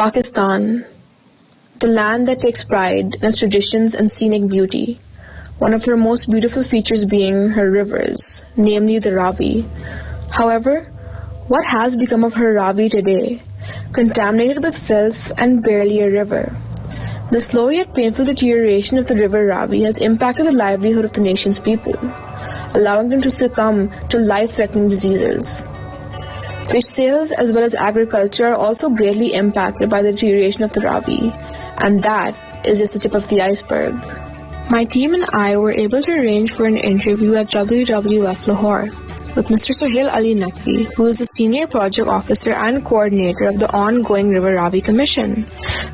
Pakistan, the land that takes pride in its traditions and scenic beauty, one of her most beautiful features being her rivers, namely the Ravi. However, what has become of her Ravi today? Contaminated with filth and barely a river. The slow yet painful deterioration of the river Ravi has impacted the livelihood of the nation's people, allowing them to succumb to life-threatening diseases. Fish sales as well as agriculture are also greatly impacted by the deterioration of the Ravi, and that is just the tip of the iceberg. My team and I were able to arrange for an interview at WWF Lahore with Mr. Sohail Ali Naqvi, who is the Senior Project Officer and Coordinator of the ongoing River Ravi Commission.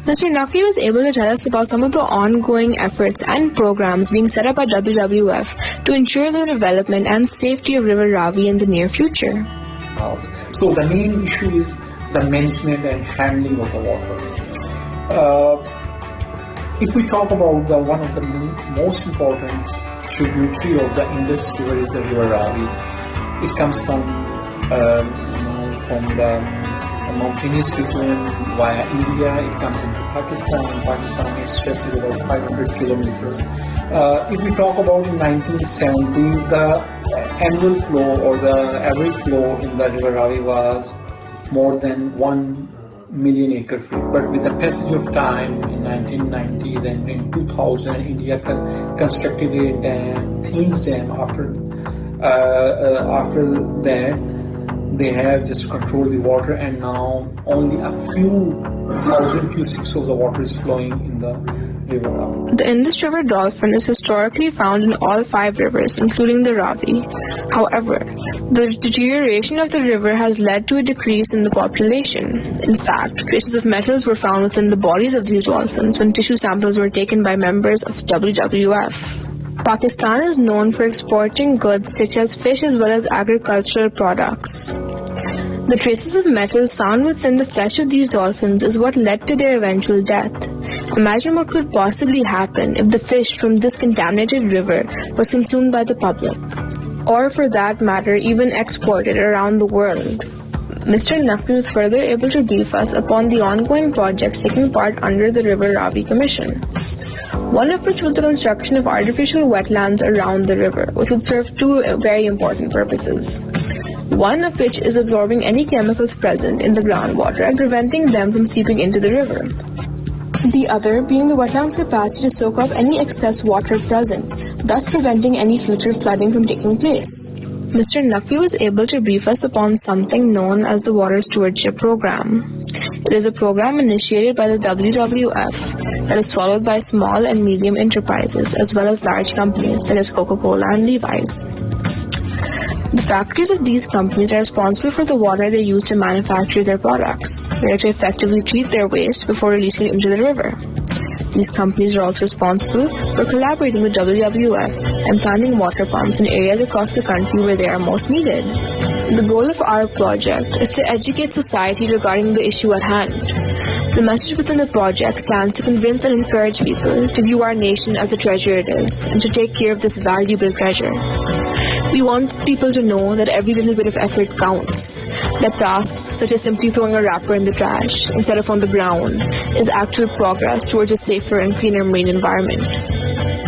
Mr. Naqvi was able to tell us about some of the ongoing efforts and programs being set up by WWF to ensure the development and safety of River Ravi in the near future. So the main issue is the management and handling of the water. If we talk about one of the most important tributary of the Indus River is the River Ravi. It comes from the mountainous region via India. It comes into Pakistan. Pakistan is stretched about 500 kilometers. If we talk about in 1970s, the annual flow or the average flow in the River Ravi was more than 1 million acre feet. But with the passage of time in 1990s and in 2000, India constructed a dam, Thames Dam. After that, they have just controlled the water, and now only a few thousand cubics of the water is flowing in the river Ravi. The Indus River dolphin is historically found in all 5 rivers, including the Ravi. However, the deterioration of the river has led to a decrease in the population. In fact, traces of metals were found within the bodies of these dolphins when tissue samples were taken by members of WWF. Pakistan is known for exporting goods such as fish as well as agricultural products. The traces of metals found within the flesh of these dolphins is what led to their eventual death. Imagine what could possibly happen if the fish from this contaminated river was consumed by the public, or for that matter, even exported around the world. Mr. Naqvi was further able to brief us upon the ongoing projects taking part under the River Ravi Commission, one of which was the construction of artificial wetlands around the river, which would serve 2 very important purposes. One of which is absorbing any chemicals present in the groundwater and preventing them from seeping into the river. The other being the wetland's capacity to soak up any excess water present, thus preventing any future flooding from taking place. Mr. Naqvi was able to brief us upon something known as the Water Stewardship Program. It is a program initiated by the WWF that is followed by small and medium enterprises as well as large companies such as Coca-Cola and Levi's. The factories of these companies are responsible for the water they use to manufacture their products. They are to effectively treat their waste before releasing it into the river. These companies are also responsible for collaborating with WWF and planting water pumps in areas across the country where they are most needed. The goal of our project is to educate society regarding the issue at hand. The message within the project stands to convince and encourage people to view our nation as a treasure it is and to take care of this valuable treasure. We want people to know that every little bit of effort counts, that tasks such as simply throwing a wrapper in the trash instead of on the ground is actual progress towards a safer and cleaner marine environment.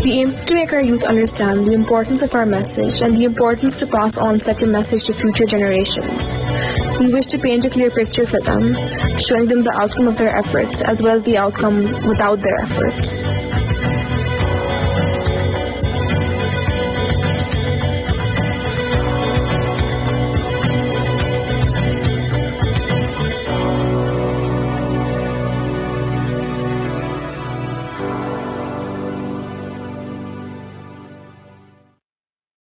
We aim to make our youth understand the importance of our message and the importance to pass on such a message to future generations. We wish to paint a clear picture for them, showing them the outcome of their efforts as well as the outcome without their efforts.